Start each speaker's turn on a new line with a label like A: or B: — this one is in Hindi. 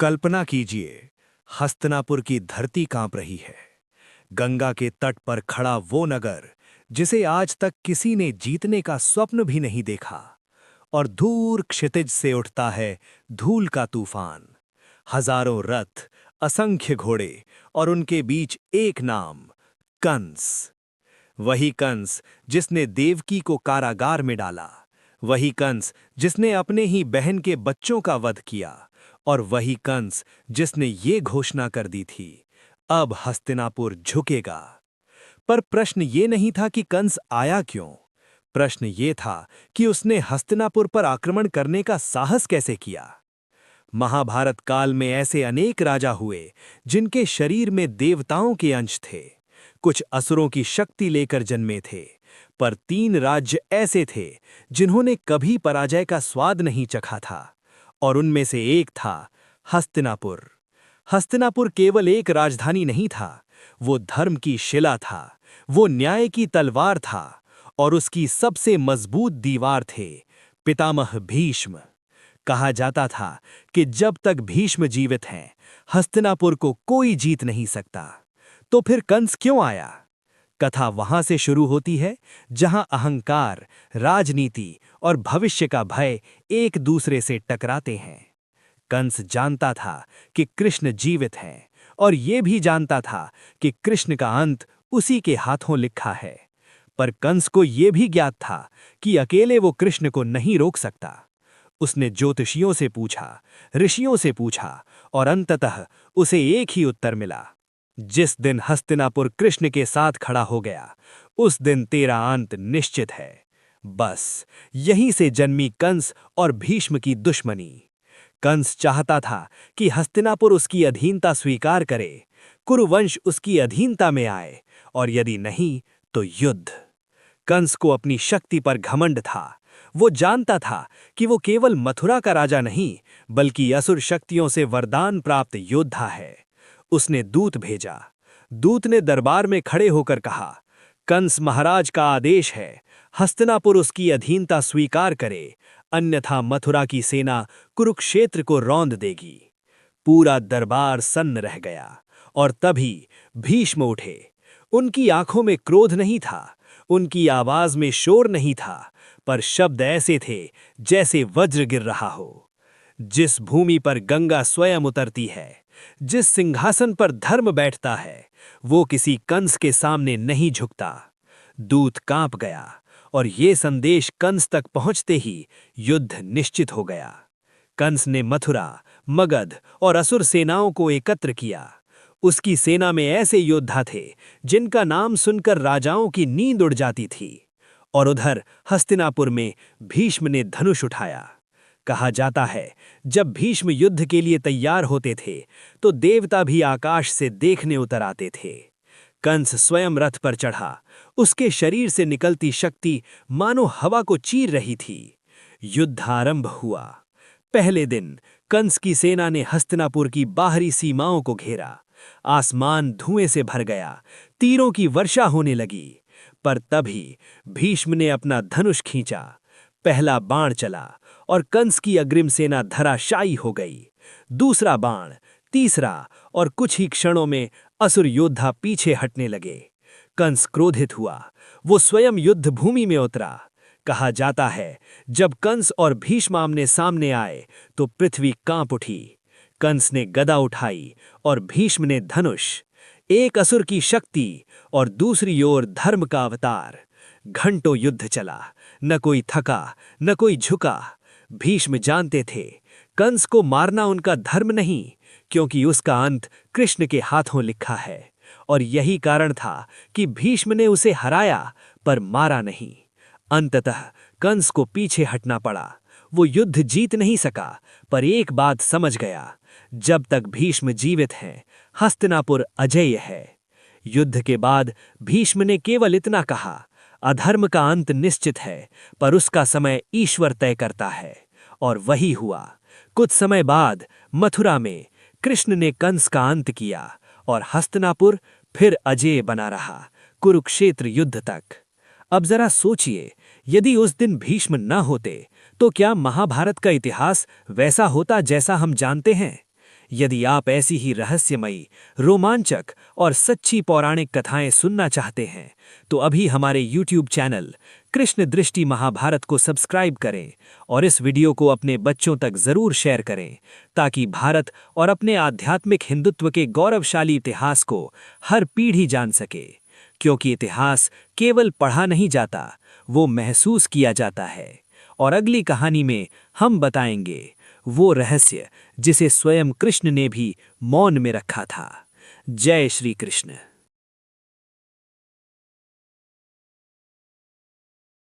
A: कल्पना कीजिए, हस्तिनापुर की धरती कांप रही है। गंगा के तट पर खड़ा वो नगर जिसे आज तक किसी ने जीतने का स्वप्न भी नहीं देखा। और दूर क्षितिज से उठता है धूल का तूफान। हजारों रथ, असंख्य घोड़े और उनके बीच एक नाम, कंस। वही कंस जिसने देवकी को कारागार में डाला। वही कंस जिसने अपने ही बहन के बच्चों का वध किया। और वही कंस जिसने ये घोषणा कर दी थी, अब हस्तिनापुर झुकेगा। पर प्रश्न ये नहीं था कि कंस आया क्यों। प्रश्न ये था कि उसने हस्तिनापुर पर आक्रमण करने का साहस कैसे किया। महाभारत काल में ऐसे अनेक राजा हुए जिनके शरीर में देवताओं के अंश थे। कुछ असुरों की शक्ति लेकर जन्मे थे। पर 3 राज्य ऐसे थे जिन्होंने कभी पराजय का स्वाद नहीं चखा था। और उनमें से एक था हस्तिनापुर। हस्तिनापुर केवल एक राजधानी नहीं था, वो धर्म की शिला था, वो न्याय की तलवार था। और उसकी सबसे मजबूत दीवार थे पितामह भीष्म। कहा जाता था कि जब तक भीष्म जीवित हैं, हस्तिनापुर को कोई जीत नहीं सकता। तो फिर कंस क्यों आया? कथा वहां से शुरू होती है जहां अहंकार, राजनीति और भविष्य का भय एक दूसरे से टकराते हैं। कंस जानता था कि कृष्ण जीवित हैं और ये भी जानता था कि कृष्ण का अंत उसी के हाथों लिखा है। पर कंस को ये भी ज्ञात था कि अकेले वो कृष्ण को नहीं रोक सकता। उसने ज्योतिषियों से पूछा, ऋषियों से पूछा और अंततः उसे एक ही उत्तर मिला। जिस दिन हस्तिनापुर कृष्ण के साथ खड़ा हो गया, उस दिन तेरा अंत निश्चित है। बस यहीं से जन्मी कंस और भीष्म की दुश्मनी। कंस चाहता था कि हस्तिनापुर उसकी अधीनता स्वीकार करे, कुरुवंश उसकी अधीनता में आए, और यदि नहीं तो युद्ध। कंस को अपनी शक्ति पर घमंड था। वो जानता था कि वो केवल मथुरा का राजा नहीं, बल्कि असुर शक्तियों से वरदान प्राप्त योद्धा है। उसने दूत भेजा। दूत ने दरबार में खड़े होकर कहा, कंस महाराज का आदेश है, हस्तिनापुर उसकी अधीनता स्वीकार करे, अन्यथा मथुरा की सेना कुरुक्षेत्र को रौंद देगी। पूरा दरबार सन्न रह गया। और तभी भीष्म उठे। उनकी आंखों में क्रोध नहीं था, उनकी आवाज में शोर नहीं था, पर शब्द ऐसे थे जैसे वज्र गिर रहा हो। जिस भूमि पर गंगा स्वयं उतरती है, जिस सिंहासन पर धर्म बैठता है, वो किसी कंस के सामने नहीं झुकता। दूत कांप गया और ये संदेश कंस तक पहुंचते ही युद्ध निश्चित हो गया। कंस ने मथुरा, मगध और असुर सेनाओं को एकत्र किया। उसकी सेना में ऐसे योद्धा थे जिनका नाम सुनकर राजाओं की नींद उड़ जाती थी। और उधर हस्तिनापुर में भीष्म ने धनुष उठाया। कहा जाता है, जब भीष्म युद्ध के लिए तैयार होते थे तो देवता भी आकाश से देखने उतर आते थे। कंस स्वयं रथ पर चढ़ा। उसके शरीर से निकलती शक्ति मानो हवा को चीर रही थी। युद्ध आरंभ हुआ। पहले दिन कंस की सेना ने हस्तिनापुर की बाहरी सीमाओं को घेरा। आसमान धुएं से भर गया, तीरों की वर्षा होने लगी। पर तभी भीष्म ने अपना धनुष खींचा। पहला बाण चला और कंस की अग्रिम सेना धराशायी हो गई। दूसरा बाण, तीसरा, और कुछ ही क्षणों में असुर योद्धा पीछे हटने लगे। कंस क्रोधित हुआ। वो स्वयं युद्ध भूमि में उतरा। कहा जाता है, जब कंस और भीष्म आमने सामने आए तो पृथ्वी कांप उठी। कंस ने गदा उठाई और भीष्म ने धनुष। एक असुर की शक्ति और दूसरी ओर धर्म का अवतार। घंटों युद्ध चला, न कोई थका, न कोई झुका। भीष्म जानते थे, कंस को मारना उनका धर्म नहीं, क्योंकि उसका अंत कृष्ण के हाथों लिखा है। और यही कारण था कि भीष्म ने उसे हराया, पर मारा नहीं। अंततः कंस को पीछे हटना पड़ा। वो युद्ध जीत नहीं सका, पर एक बात समझ गया, जब तक भीष्म जीवित हैं, हस्तिनापुर अजेय है। युद्ध के बाद भीष्म ने केवल इतना कहा, अधर्म का अंत निश्चित है, पर उसका समय ईश्वर तय करता है। और वही हुआ। कुछ समय बाद मथुरा में कृष्ण ने कंस का अंत किया और हस्तिनापुर फिर अजेय बना रहा, कुरुक्षेत्र युद्ध तक। अब जरा सोचिए, यदि उस दिन भीष्म न होते तो क्या महाभारत का इतिहास वैसा होता जैसा हम जानते हैं? यदि आप ऐसी ही रहस्यमयी, रोमांचक और सच्ची पौराणिक कथाएं सुनना चाहते हैं, तो अभी हमारे YouTube चैनल कृष्ण दृष्टि महाभारत को सब्सक्राइब करें और इस वीडियो को अपने बच्चों तक जरूर शेयर करें, ताकि भारत और अपने आध्यात्मिक हिंदुत्व के गौरवशाली इतिहास को हर पीढ़ी जान सके। क्योंकि इतिहास केवल पढ़ा नहीं जाता, वो महसूस किया जाता है। और अगली कहानी में हम बताएंगे वो रहस्य जिसे स्वयं कृष्ण ने भी मौन में रखा था। जय श्री कृष्ण।